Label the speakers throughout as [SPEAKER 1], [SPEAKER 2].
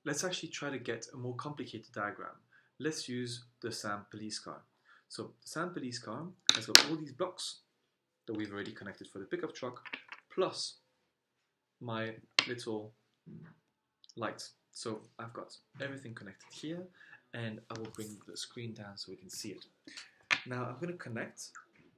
[SPEAKER 1] let's actually try to get a more complicated diagram. Let's use the SAM police car. So the SAM police car has got all these blocks that we've already connected for the pickup truck, plus my little light. So I've got everything connected here, and I will bring the screen down so we can see it. Now I'm going to connect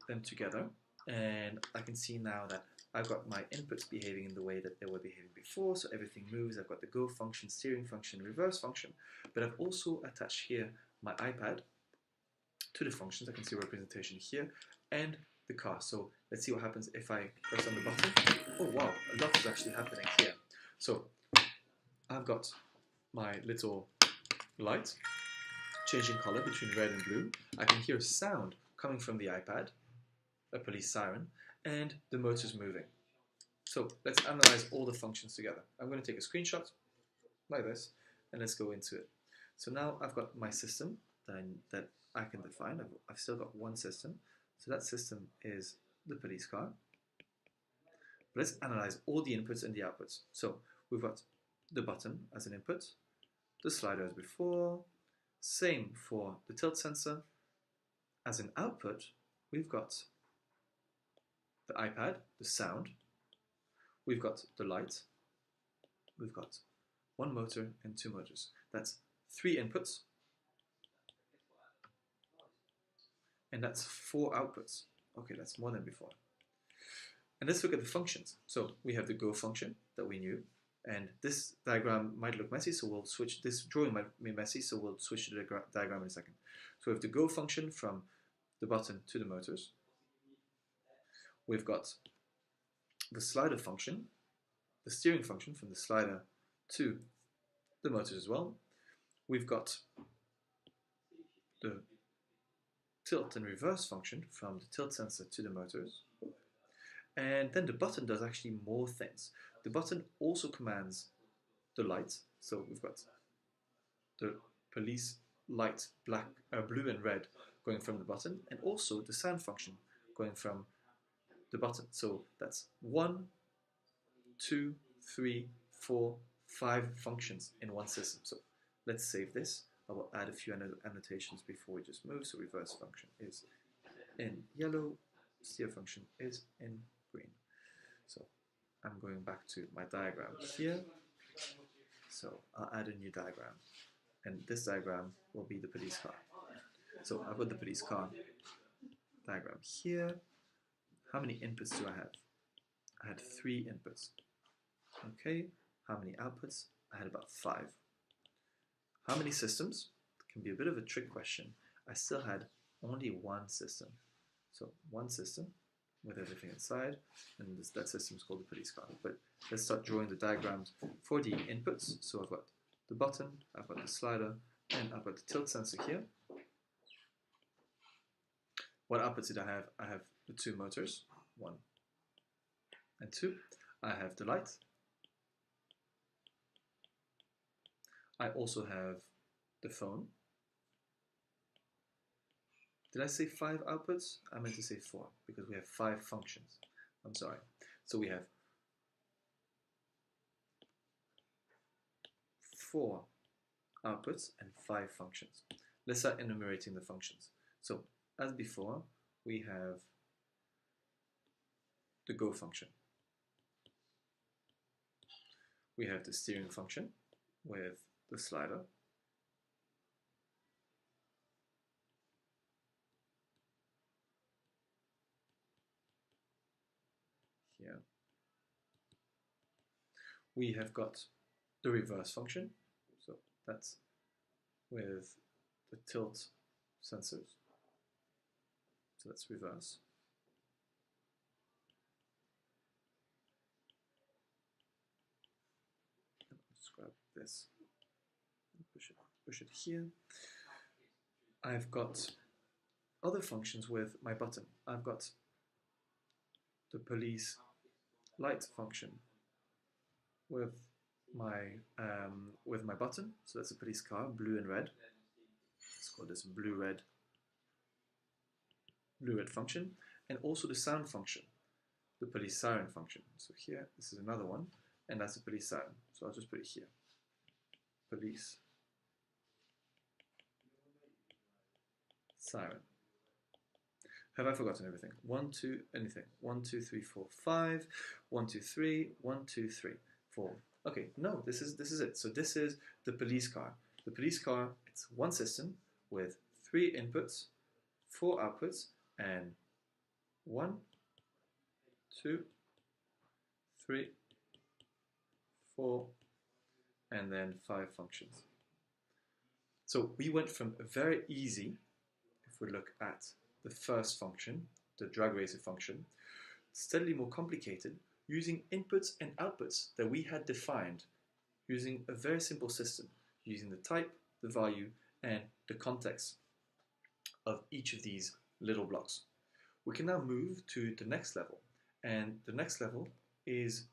[SPEAKER 1] them together, and I can see now that I've got my inputs behaving in the way that they were behaving before, so everything moves. I've got the go function, steering function, reverse function, but I've also attached here my iPad to the functions. I can see a representation here, and the car. So let's see what happens if I press on the button. Oh wow, a lot is actually happening here. So I've got my little light changing color between red and blue. I can hear a sound coming from the iPad, a police siren, and the motor's moving. So let's analyze all the functions together. I'm going to take a screenshot like this, and let's go into it. So now I've got my system that I can define. I've still got one system. So that system is the police car. But let's analyze all the inputs and the outputs. So we've got the button as an input, the slider as before, same for the tilt sensor. As an output, we've got the iPad, the sound, we've got the light, we've got one motor and two motors. That's 3 inputs, and that's 4 outputs. Okay, that's more than before. And let's look at the functions. So we have the go function that we knew, and this diagram might look messy, so we'll switch. This drawing might be messy, so we'll switch to the diagram in a second. So we have the go function from the button to the motors. We've got the slider function, the steering function from the slider to the motors as well. We've got the tilt and reverse function from the tilt sensor to the motors. And then the button does actually more things. The button also commands the light. So we've got the police light, blue and red, going from the button, and also the sound function going from the button. So that's 1, 2, 3, 4, 5 functions in one system. So let's save this. I will add a few annotations before we just move. So reverse function is in yellow, steer function is in green. So I'm going back to my diagram here. So I'll add a new diagram, and this diagram will be the police car. So I've got the police car diagram here. How many inputs do I have? I had 3 inputs. Okay, how many outputs? I had about 5. How many systems? It can be a bit of a trick question. I still had only one system. So one system with everything inside, and that system is called the police car. But let's start drawing the diagrams for the inputs. So I've got the button, I've got the slider, and I've got the tilt sensor here. What outputs did I have? I have the 2 motors, 1 and 2. I have the light. I also have the phone. Did I say 5 outputs? I meant to say 4 because we have 5 functions. I'm sorry. So we have 4 outputs and 5 functions. Let's start enumerating the functions. So as before, we have the go function. We have the steering function with the slider. Here. We have got the reverse function, so that's with the tilt sensors. So that's reverse. Let's grab this and push it here. I've got other functions with my button. I've got the police light function with my button. So that's a police car, blue and red. Let's call this blue-red function, and also the sound function, the police siren function. So here, this is another one, and that's a police siren. So I'll just put it here. police siren. Have I forgotten everything? 1, 2, anything? 1, 2, 3, 4, 5. 1, 2, 3. 1, 2, 3, 4. Okay, no, this is it. So this is the police car. The police car, it's one system with 3 inputs, 4 outputs, and 1, 2, 3, 4, and then 5 functions. So we went from a very easy, if we look at the first function, the drag racer function, steadily more complicated, using inputs and outputs that we had defined using a very simple system, using the type, the value, and the context of each of these little blocks. We can now move to the next level, and the next level is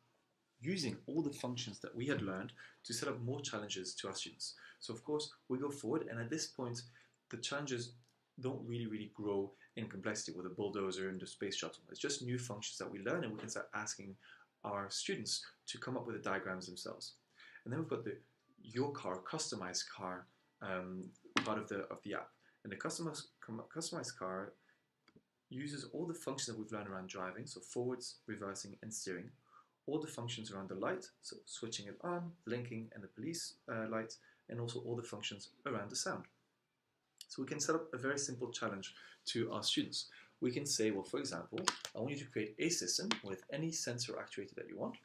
[SPEAKER 1] using all the functions that we had learned to set up more challenges to our students. So of course, we go forward, and at this point, the challenges don't really grow in complexity with a bulldozer and the space shuttle. It's just new functions that we learn, and we can start asking our students to come up with the diagrams themselves. And then we've got the Your Car, customized car part of the app. And the customized car uses all the functions that we've learned around driving, so forwards, reversing, and steering. All the functions around the light, so switching it on, blinking, and the police light, and also all the functions around the sound. So we can set up a very simple challenge to our students. We can say, well, for example, I want you to create a system with any sensor actuator that you want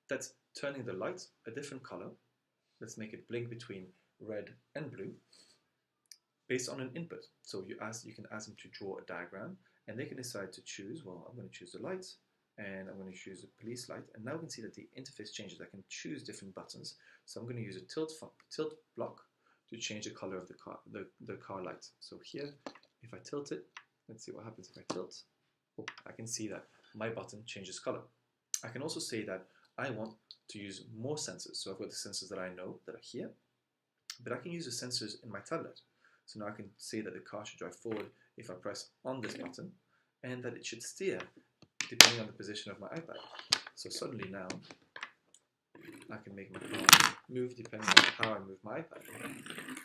[SPEAKER 1] that's turning the light a different color. Let's make it blink between red and blue based on an input. So you can ask them to draw a diagram, and they can decide to choose, well, I'm going to choose the light, and I'm going to choose the police light, and now we can see that the interface changes. I can choose different buttons. So I'm going to use a tilt block to change the color of the car light. So here, if I tilt it, let's see what happens if I tilt. Oh, I can see that my button changes color. I can also say that I want to use more sensors. So I've got the sensors that I know that are here, but I can use the sensors in my tablet. So now I can say that the car should drive forward if I press on this button, and that it should steer depending on the position of my iPad. So suddenly now, I can make my car move depending on how I move my iPad.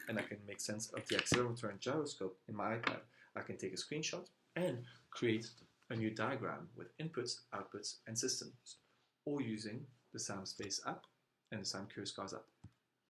[SPEAKER 1] And I can make sense of the accelerometer and gyroscope in my iPad. I can take a screenshot and create a new diagram with inputs, outputs, and systems, all using the SamSpace app and the Sam Curious Cars app.